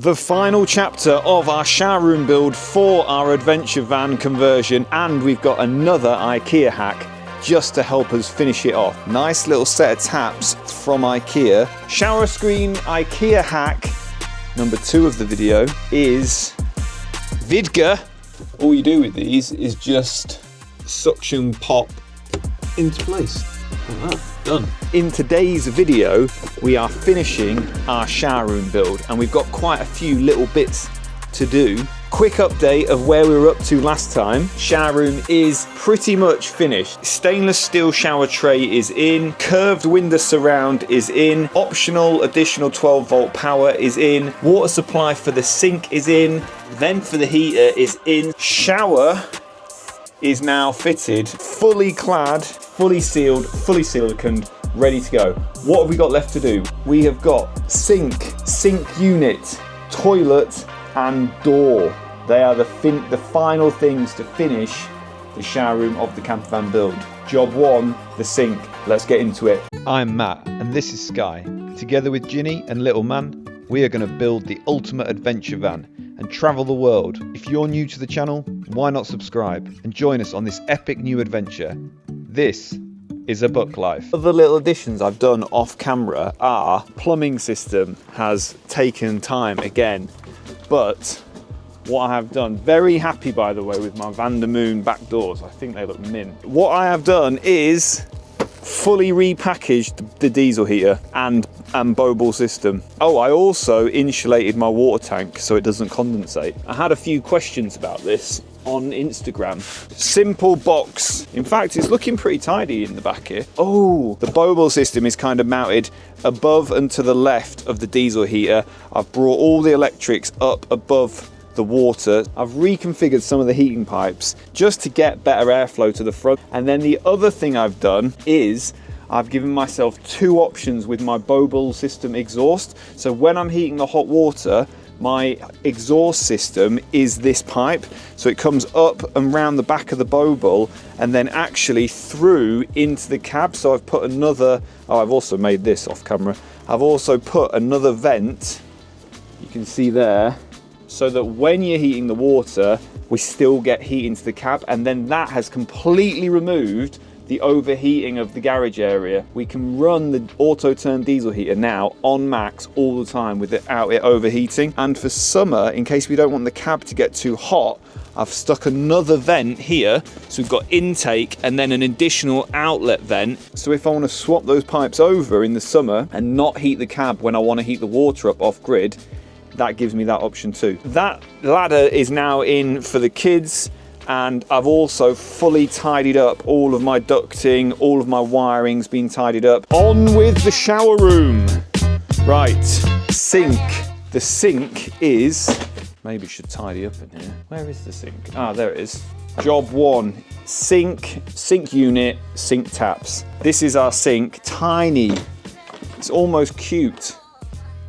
The final chapter of our shower room build for our adventure van conversion, and we've got another IKEA hack just to help us finish it off. Nice little set of taps from IKEA. Shower screen IKEA hack number 2 of the video is VIDGA. All you do with these is just suction pop into place. Like that. Done. In today's video, we are finishing our shower room build, and we've got quite a few little bits to do. Quick update of where we were up to last time. Shower room is pretty much finished. Stainless steel shower tray is in. Curved window surround is in. Optional additional 12-volt power is in. Water supply for the sink is in. Vent for the heater is in. Shower is now fitted, fully clad, fully sealed, fully siliconed, ready to go. What have we got left to do? We have got sink unit, toilet, and door. They are the final things to finish the shower room of the campervan build. Job 1, the sink. Let's get into it. I'm Matt, and this is Sky. Together with Ginny and Little Man, we are going to build the ultimate adventure van and travel the world. If you're new to the channel, why not subscribe and join us on this epic new adventure? This is a book life. Other little additions I've done off camera are plumbing system has taken time again, but what I have done, very happy by the way with my Van der Moon back doors. I think they look mint. What I have done is fully repackaged the diesel heater and bowl system. Oh, I also insulated my water tank so it doesn't condensate. I had a few questions about this on Instagram. Simple box. In fact, it's looking pretty tidy in the back here. Oh, the bowl system is kind of mounted above and to the left of the diesel heater. I've brought all the electrics up above the water. I've reconfigured some of the heating pipes just to get better airflow to the front. And then the other thing I've done is I've given myself 2 options with my bowl system exhaust. So when I'm heating the hot water, my exhaust system is this pipe. So it comes up and round the back of the bowl and then actually through into the cab. So I've put another, I've also made this off camera. I've also put another vent, you can see there, so that when you're heating the water, we still get heat into the cab, and then that has completely removed the overheating of the garage area. We can run the auto turn diesel heater now on max all the time without it overheating. And for summer, in case we don't want the cab to get too hot, I've stuck another vent here. So we've got intake and then an additional outlet vent. So if I want to swap those pipes over in the summer and not heat the cab when I want to heat the water up off grid, that gives me that option too. That ladder is now in for the kids, and I've also fully tidied up all of my ducting, all of my wiring's been tidied up. On with the shower room. Right, sink. The sink is, maybe should tidy up in here. Where is the sink? Ah, there it is. Job 1, sink unit, sink taps. This is our sink, tiny. It's almost cute.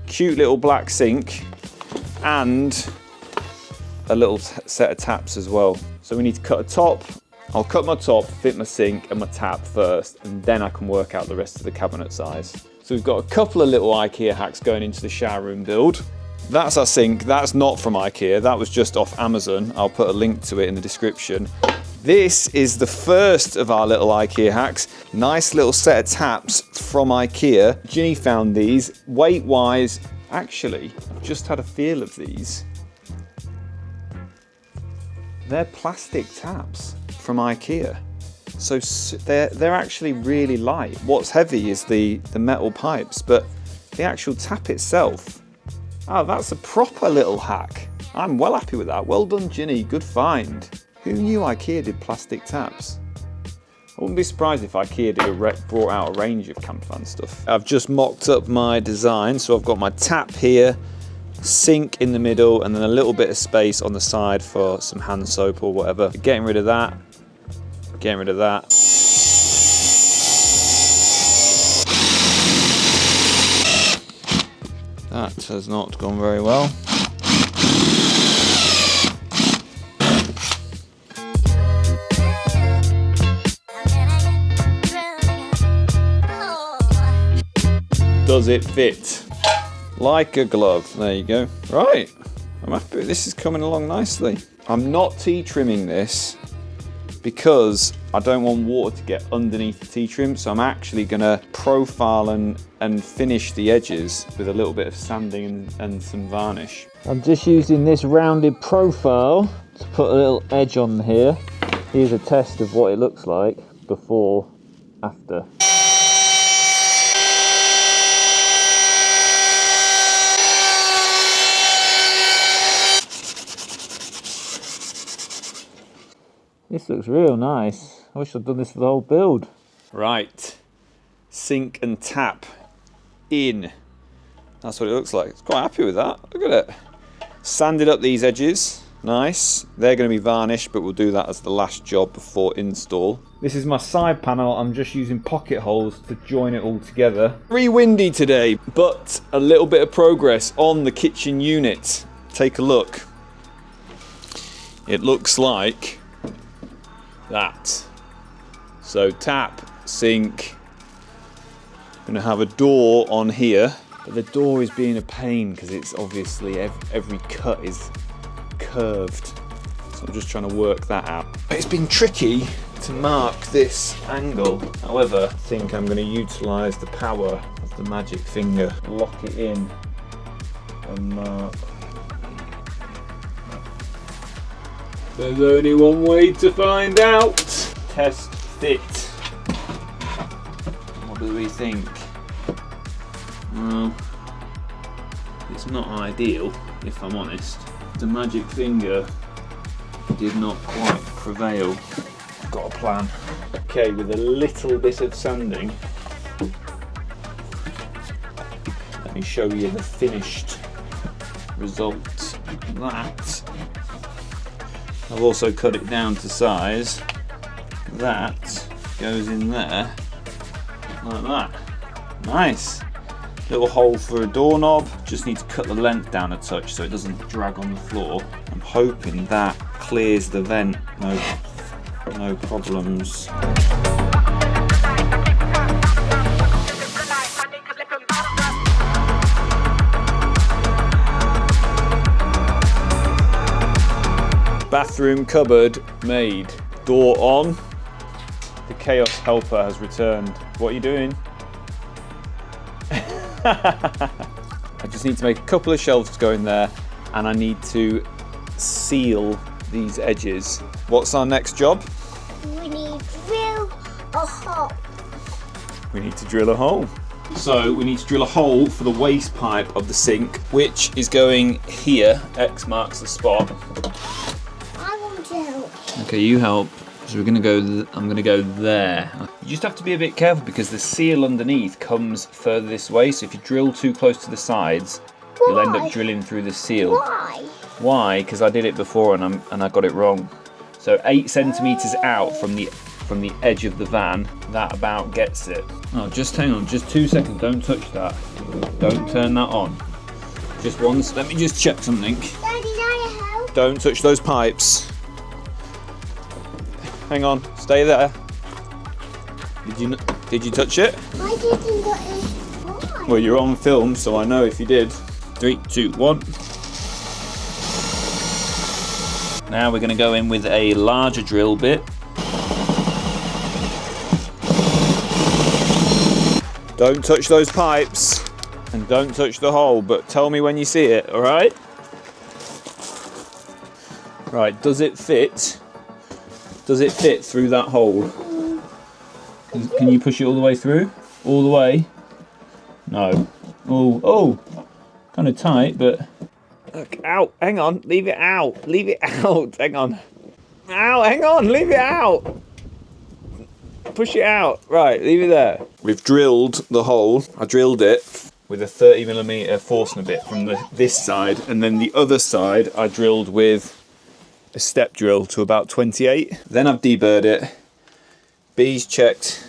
Cute little black sink, and a little set of taps as well. So we need to cut a top. I'll cut my top, fit my sink and my tap first, and then I can work out the rest of the cabinet size. So we've got a couple of little IKEA hacks going into the shower room build. That's our sink. That's not from IKEA. That was just off Amazon. I'll put a link to it in the description. This is the first of our little IKEA hacks. Nice little set of taps from IKEA. Ginny found these. Weight-wise, actually, I've just had a feel of these. They're plastic taps from IKEA. So they're actually really light. What's heavy is the metal pipes, but the actual tap itself, oh, that's a proper little hack. I'm well happy with that. Well done, Ginny, good find. Who knew IKEA did plastic taps? I wouldn't be surprised if IKEA brought out a range of campervan stuff. I've just mocked up my design, so I've got my tap here, sink in the middle, and then a little bit of space on the side for some hand soap or whatever. Getting rid of that, getting rid of that. That has not gone very well. Does it fit? like a glove. There you go. Right, I'm happy. This is coming along nicely. I'm not T-trimming this because I don't want water to get underneath the T-trim, so I'm actually gonna profile and finish the edges with a little bit of sanding and some varnish. I'm just using this rounded profile to put a little edge on here. Here's a test of what it looks like before, after. This looks real nice. I wish I'd done this for the whole build. Right, sink and tap in. That's what it looks like. It's quite happy with that. Look at it. Sanded up these edges. Nice. They're going to be varnished, but we'll do that as the last job before install. This is my side panel. I'm just using pocket holes to join it all together. Very windy today, but a little bit of progress on the kitchen unit. Take a look. It looks like that. So tap, sink. Going to have a door on here, but the door is being a pain because it's obviously every cut is curved. So I'm just trying to work that out. It's been tricky to mark this angle. However, I think I'm going to utilise the power of the magic finger. Lock it in and mark. There's only one way to find out. Test fit. What do we think? Well, it's not ideal, if I'm honest. The magic finger did not quite prevail. I've got a plan. Okay, with a little bit of sanding, let me show you the finished result. That. I've also cut it down to size. That goes in there, like that. Nice. Little hole for a doorknob. Just need to cut the length down a touch so it doesn't drag on the floor. I'm hoping that clears the vent. No problems. Bathroom cupboard made. Door on. The chaos helper has returned. What are you doing? I just need to make a couple of shelves to go in there, and I need to seal these edges. What's our next job? We need to drill a hole. We need to drill a hole. So we need to drill a hole for the waste pipe of the sink, which is going here. X marks the spot. I want to help. Okay, you help. So we're gonna go. I'm gonna go there. You just have to be a bit careful because the seal underneath comes further this way. So if you drill too close to the sides, you'll end up drilling through the seal. Why? Why? Because I did it before and I got it wrong. So 8 centimeters out from the edge of the van, that about gets it. Oh, just hang on, just 2 seconds. Don't touch that. Don't turn that on. Just once. Let me just check something. Daddy, I help. Don't touch those pipes. Hang on, stay there. Did you touch it? I didn't got it. Why? Well, you're on film, so I know if you did. 3, 2, 1. Now we're going to go in with a larger drill bit. Don't touch those pipes and don't touch the hole, but tell me when you see it, all right? Right, does it fit? Does it fit through that hole? Can you push it all the way through? All the way? No. Oh, kind of tight, but... Look, out, hang on, leave it out, hang on. Ow, hang on, leave it out. Push it out, right, leave it there. We've drilled the hole. I drilled it with a 30mm Forstner bit from this side, and then the other side I drilled with a step drill to about 28. Then I've deburred it. B's checked.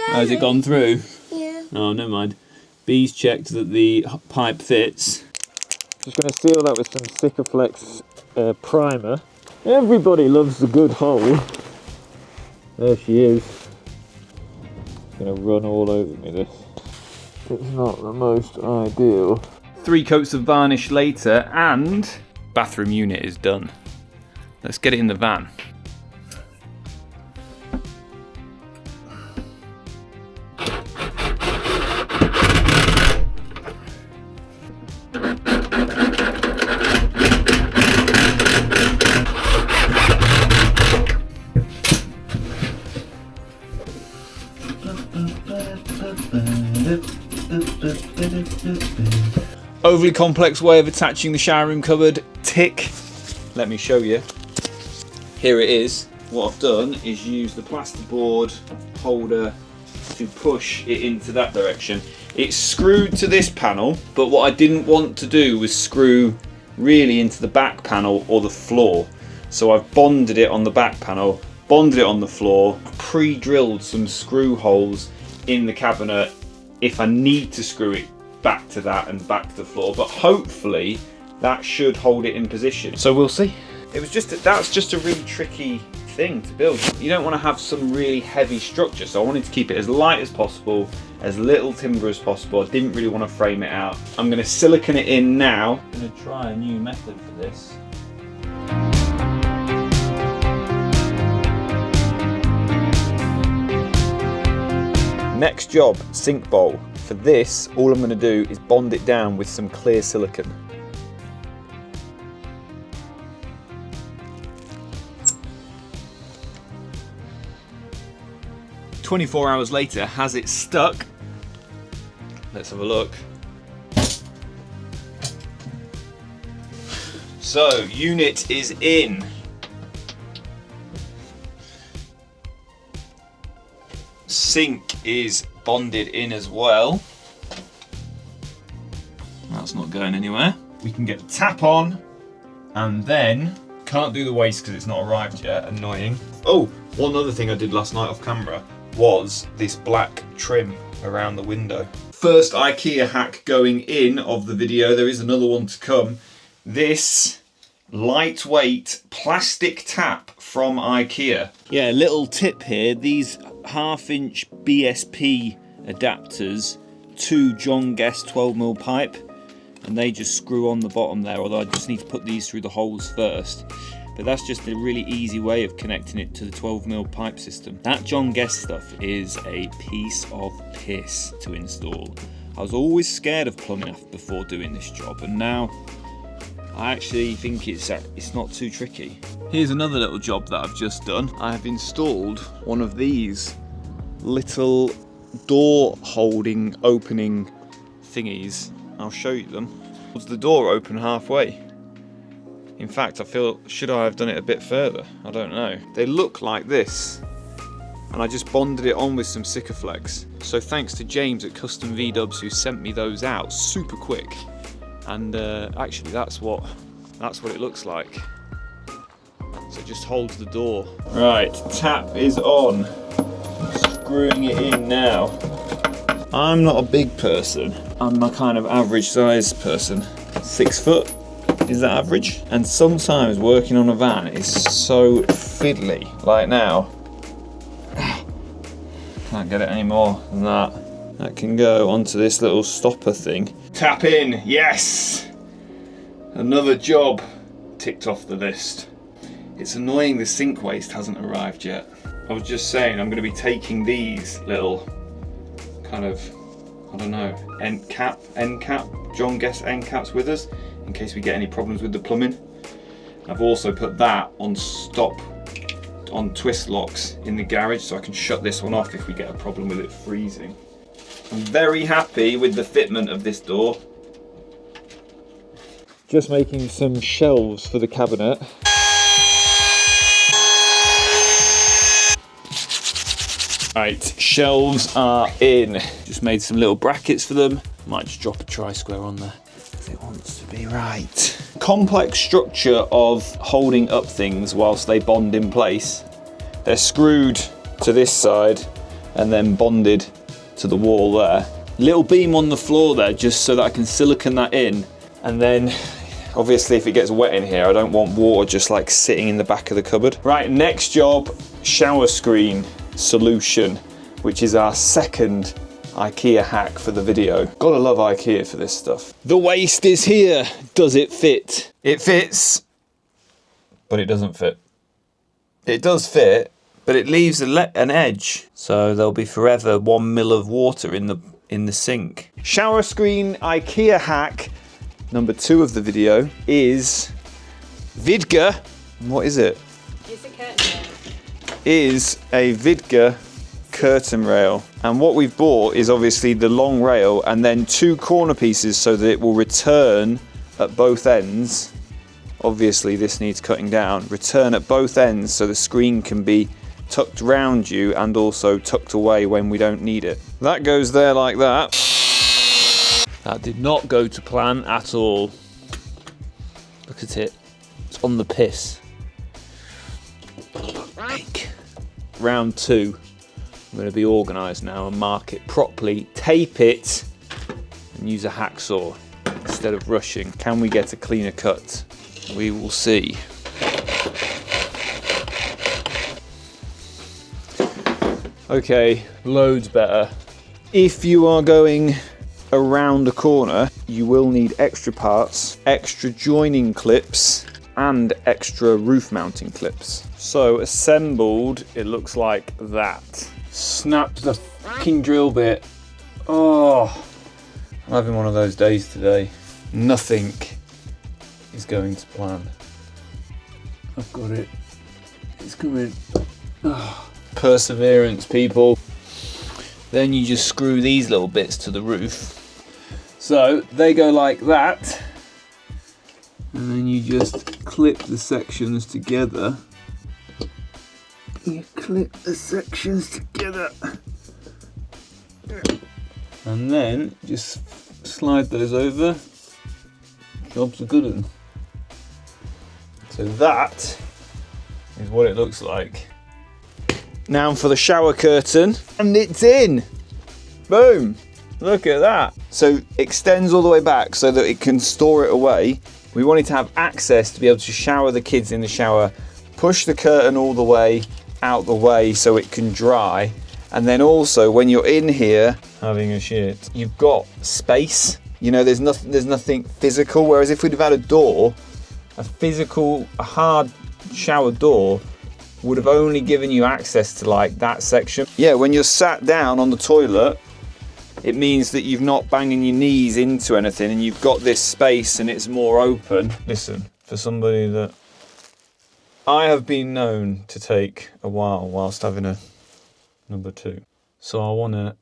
Has it gone through? Yeah. Oh, never mind. B's checked that the pipe fits. Just going to seal that with some Sikaflex primer. Everybody loves a good hole. There she is. It's going to run all over me, this. it's not the most ideal. 3 coats of varnish later and bathroom unit is done. Let's get it in the van. Overly complex way of attaching the shower room cupboard, tick. Let me show you. Here it is. What I've done is use the plasterboard holder to push it into that direction. It's screwed to this panel, but what I didn't want to do was screw really into the back panel or the floor. So I've bonded it on the back panel, bonded it on the floor, pre-drilled some screw holes in the cabinet if I need to screw it back to that and back to the floor, but hopefully that should hold it in position. So we'll see. That's just a really tricky thing to build. You don't want to have some really heavy structure, so I wanted to keep it as light as possible, as little timber as possible. I didn't really want to frame it out. I'm going to silicone it in now. I'm going to try a new method for this. Next job, sink bowl. For this, all I'm going to do is bond it down with some clear silicone. "24 hours later, has it stuck?" Let's have a look. So, unit is in. Sink is bonded in as well. That's not going anywhere. We can get the tap on, and then can't do the waste because it's not arrived yet. Annoying. Oh, one other thing I did last night off camera was this black trim around the window. First IKEA hack going in of the video. There is another one to come. This lightweight plastic tap from IKEA. Yeah, little tip here. These 1/2" BSP adapters, 2 John Guest 12mm pipe, and they just screw on the bottom there, although I just need to put these through the holes first. But that's just a really easy way of connecting it to the 12mm pipe system. That John Guest stuff is a piece of piss to install. I was always scared of plumbing before doing this job, and now I actually think it's not too tricky. Here's another little job that I've just done. I have installed one of these little door holding opening thingies. I'll show you them. Was the door open halfway? In fact, I feel, should I have done it a bit further? I don't know. They look like this, and I just bonded it on with some Sikaflex. So thanks to James at Custom V-Dubs who sent me those out super quick. And actually that's what it looks like. So it just holds the door. Right, tap is on. Screwing it in now. I'm not a big person. I'm a kind of average size person. 6 foot, is that average? And sometimes working on a van is so fiddly. Like now, can't get it any more than that. That can go onto this little stopper thing. Tap in, yes! Another job ticked off the list. It's annoying the sink waste hasn't arrived yet. I was just saying I'm going to be taking these little kind of, I don't know, end cap, John Guest end caps with us in case we get any problems with the plumbing. I've also put that on twist locks in the garage so I can shut this one off if we get a problem with it freezing. I'm very happy with the fitment of this door. Just making some shelves for the cabinet. Right, shelves are in. Just made some little brackets for them. Might just drop a tri-square on there because it wants to be right. Complex structure of holding up things whilst they bond in place. They're screwed to this side and then bonded to the wall there. Little beam on the floor there just so that I can silicone that in, and then obviously if it gets wet in here I don't want water just like sitting in the back of the cupboard. Right, next job, shower screen solution, which is our second IKEA hack for the video. Gotta love IKEA for this stuff. The waist is here. Does it fit? It fits, but it doesn't fit. It does fit, but it leaves an edge. So there'll be forever 1 mil of water in the sink. Shower screen IKEA hack number 2 of the video is VIDGA. What is it? It's a curtain rail. Is a VIDGA curtain rail. And what we've bought is obviously the long rail and then 2 corner pieces so that it will return at both ends. Obviously this needs cutting down. Return at both ends so the screen can be tucked around you and also tucked away when we don't need it. That goes there like that. That did not go to plan at all. Look at it. It's on the piss. Round 2. I'm going to be organised now and mark it properly, tape it and use a hacksaw instead of rushing. Can we get a cleaner cut? We will see. Okay, loads better. If you are going around a corner, you will need extra parts, extra joining clips, and extra roof mounting clips. So assembled, it looks like that. Snapped the fucking drill bit. Oh, I'm having one of those days today. Nothing is going to plan. I've got it. It's coming. Oh. Perseverance, people. Then you just screw these little bits to the roof. So they go like that. And then you just clip the sections together. You clip the sections together. And then just slide those over. Job's a good one. So that is what it looks like. Now for the shower curtain, and it's in. Boom. Look at that. So it extends all the way back so that it can store it away. We wanted to have access to be able to shower the kids in the shower, push the curtain all the way out the way so it can dry. And then also when you're in here having a shit, you've got space. You know, there's nothing physical. Whereas if we'd have had a door, a hard shower door would have only given you access to like that section. Yeah, when you're sat down on the toilet, it means that you've not banging your knees into anything and you've got this space and it's more open. Listen, for somebody that I have been known to take a while whilst having a number 2. So I want a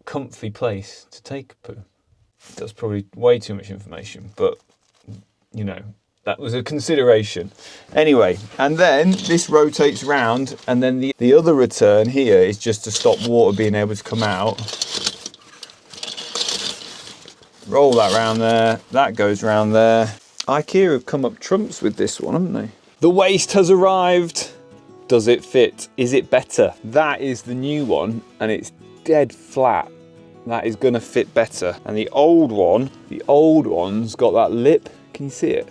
comfy place to take a poo. That's probably way too much information, but you know, that was a consideration. Anyway, and then this rotates round and then the other return here is just to stop water being able to come out. Roll that round there, that goes round there. IKEA have come up trumps with this one, haven't they? The waist has arrived. Does it fit? Is it better? That is the new one and it's dead flat. That is gonna fit better. And the old one's got that lip. Can you see it?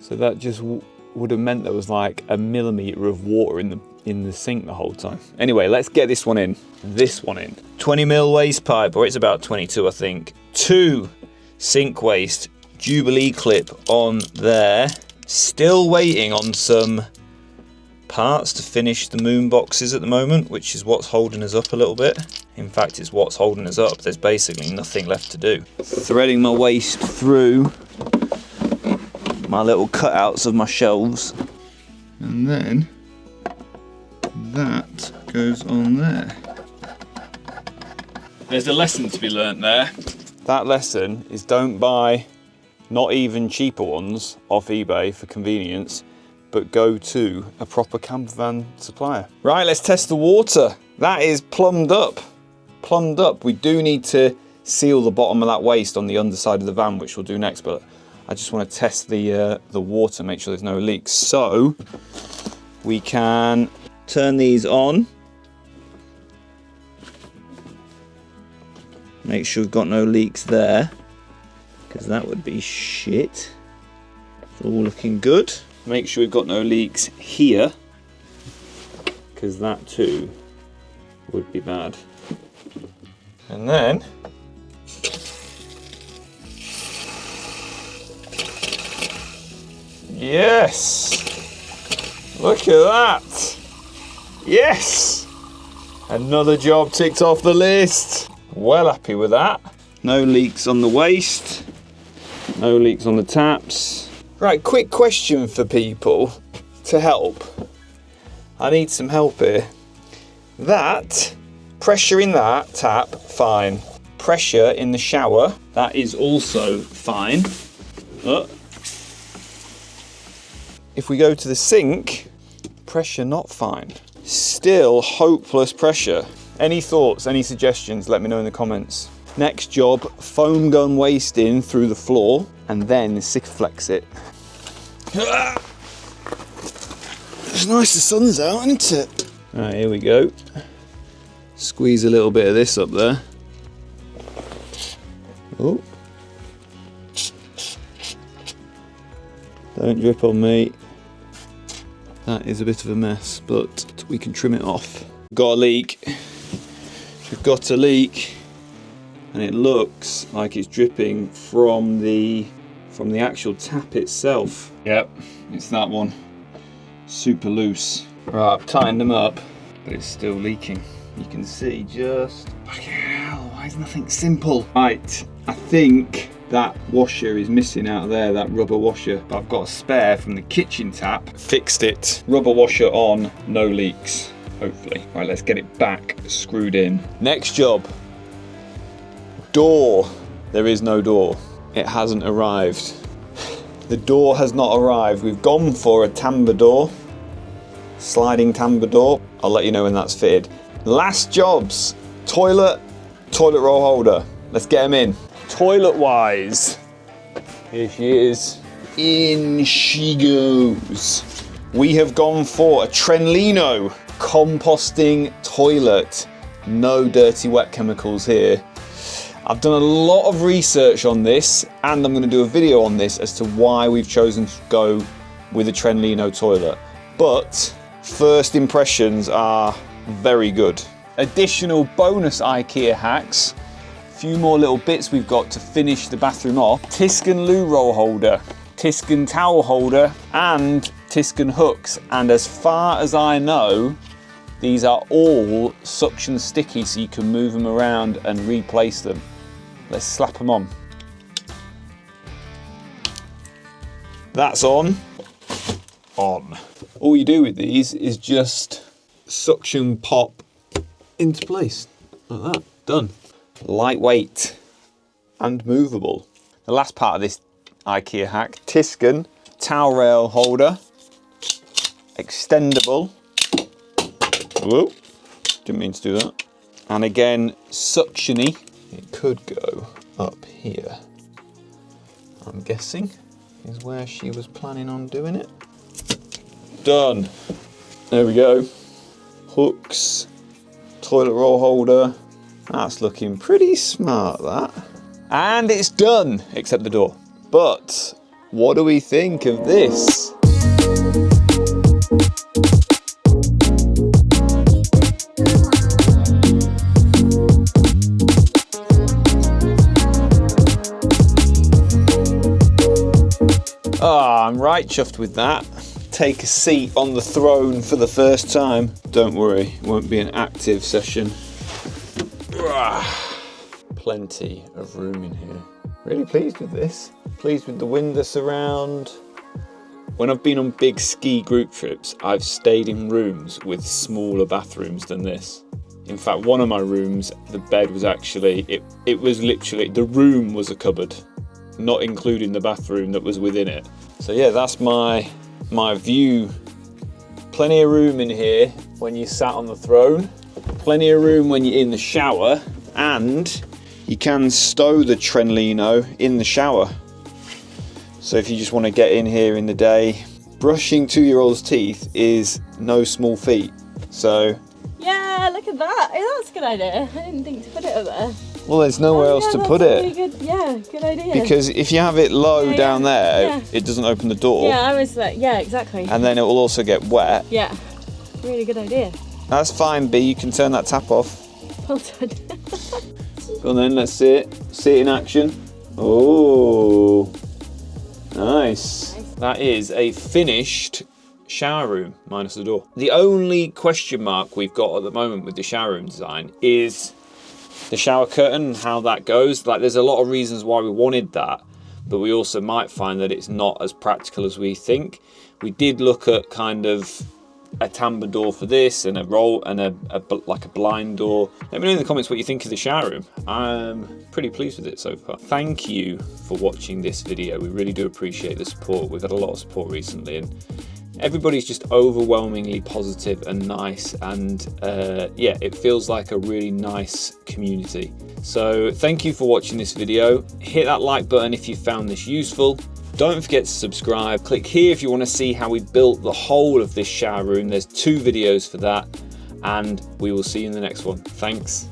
So that just would have meant there was like a millimetre of water in the sink the whole time. Anyway, let's get this one in. 20 mil waste pipe, or it's about 22, I think. 2 sink waste Jubilee clip on there. Still waiting on some parts to finish the moon boxes at the moment, which is what's holding us up a little bit. In fact, it's what's holding us up. There's basically nothing left to do. Threading my waste through my little cutouts of my shelves. And then that goes on there. There's a lesson to be learnt there. That lesson is don't buy not even cheaper ones off eBay for convenience, but go to a proper campervan supplier. Right, let's test the water. That is plumbed up. Plumbed up. We do need to seal the bottom of that waste on the underside of the van, which we'll do next, but I just want to test the water, make sure there's no leaks. So we can turn these on. Make sure we've got no leaks there, because that would be shit. It's all looking good. Make sure we've got no leaks here, because that too would be bad. And then yes! Look at that! Yes! Another job ticked off the list. Well happy with that. No leaks on the waste. No leaks on the taps. Right, quick question for people to help. I need some help here. That, pressure in that tap, fine. Pressure in the shower, that is also fine. If we go to the sink, pressure not fine. Still hopeless pressure. Any thoughts, any suggestions, let me know in the comments. Next job, foam gun waste in through the floor and then Sikaflex it. It's nice the sun's out, isn't it? Alright, here we go. Squeeze a little bit of this up there. Oh. Don't drip on me. That is a bit of a mess, but we can trim it off. Got a leak. We've got a leak, and it looks like it's dripping from the actual tap itself. Yep, it's that one. Super loose. Right, I've tightened them up, but it's still leaking. You can see just, fucking hell, why is nothing simple? Right, I think that washer is missing out there, that rubber washer. But I've got a spare from the kitchen tap. Fixed it. Rubber washer on, no leaks, hopefully. Right, let's get it back screwed in. Next job. Door. There is no door. It hasn't arrived. The door has not arrived. We've gone for a tambour door. Sliding tambour door. I'll let you know when that's fitted. Last jobs. Toilet roll holder. Let's get them in. Toilet wise, here she is. In she goes. We have gone for a Trenlino composting toilet. No dirty wet chemicals here. I've done a lot of research on this, and I'm going to do a video on this as to why we've chosen to go with a Trenlino toilet. But first impressions are very good. Additional bonus IKEA hacks. Few more little bits we've got to finish the bathroom off. TISKEN loo roll holder, TISKEN towel holder, and TISKEN hooks. And as far as I know, these are all suction sticky, so you can move them around and replace them. Let's slap them on. That's on. On. All you do with these is just suction pop into place, like that, done. Lightweight and movable. The last part of this IKEA hack, TISKEN towel rail holder, extendable. Whoa, didn't mean to do that. And again, suctiony. It could go up here. I'm guessing is where she was planning on doing it. Done. There we go. Hooks, toilet roll holder. That's looking pretty smart, that. And it's done, except the door. But what do we think of this? Ah, I'm right chuffed with that. Take a seat on the throne for the first time. Don't worry, it won't be an active session. Plenty of room in here. Really pleased with this. Pleased with the window surround. When I've been on big ski group trips, I've stayed in rooms with smaller bathrooms than this. In fact, one of my rooms, the bed was actually, it was literally, the room was a cupboard, not including the bathroom that was within it. So yeah, that's my view. Plenty of room in here when you sat on the throne. Plenty of room when you're in the shower, and you can stow the Trenlino in the shower. So if you just want to get in here in the day, brushing 2-year-old's teeth is no small feat. So yeah, look at that. Oh, that's a good idea. I didn't think to put it up there. Well, there's nowhere else to put it. Really good, yeah, good idea. Because if you have it low down there, it doesn't open the door. Yeah, I was like, yeah, exactly. And then it will also get wet. Yeah, really good idea. That's fine, B. You can turn that tap off. Well done. Go on then, let's see it. See it in action. Oh, nice. That is a finished shower room, minus the door. The only question mark we've got at the moment with the shower room design is the shower curtain and how that goes. Like, there's a lot of reasons why we wanted that, but we also might find that it's not as practical as we think. We did look at kind of a tambour door for this and a roll and like a blind door. Let me know in the comments what you think of the shower room. I'm pretty pleased with it so far. Thank you for watching this video. We really do appreciate the support. We've had a lot of support recently, and everybody's just overwhelmingly positive and nice, and yeah, it feels like a really nice community. So thank you for watching this video. Hit that like button if you found this useful. Don't forget to subscribe. Click here if you want to see how we built the whole of this shower room. There's 2 videos for that, and we will see you in the next one. Thanks.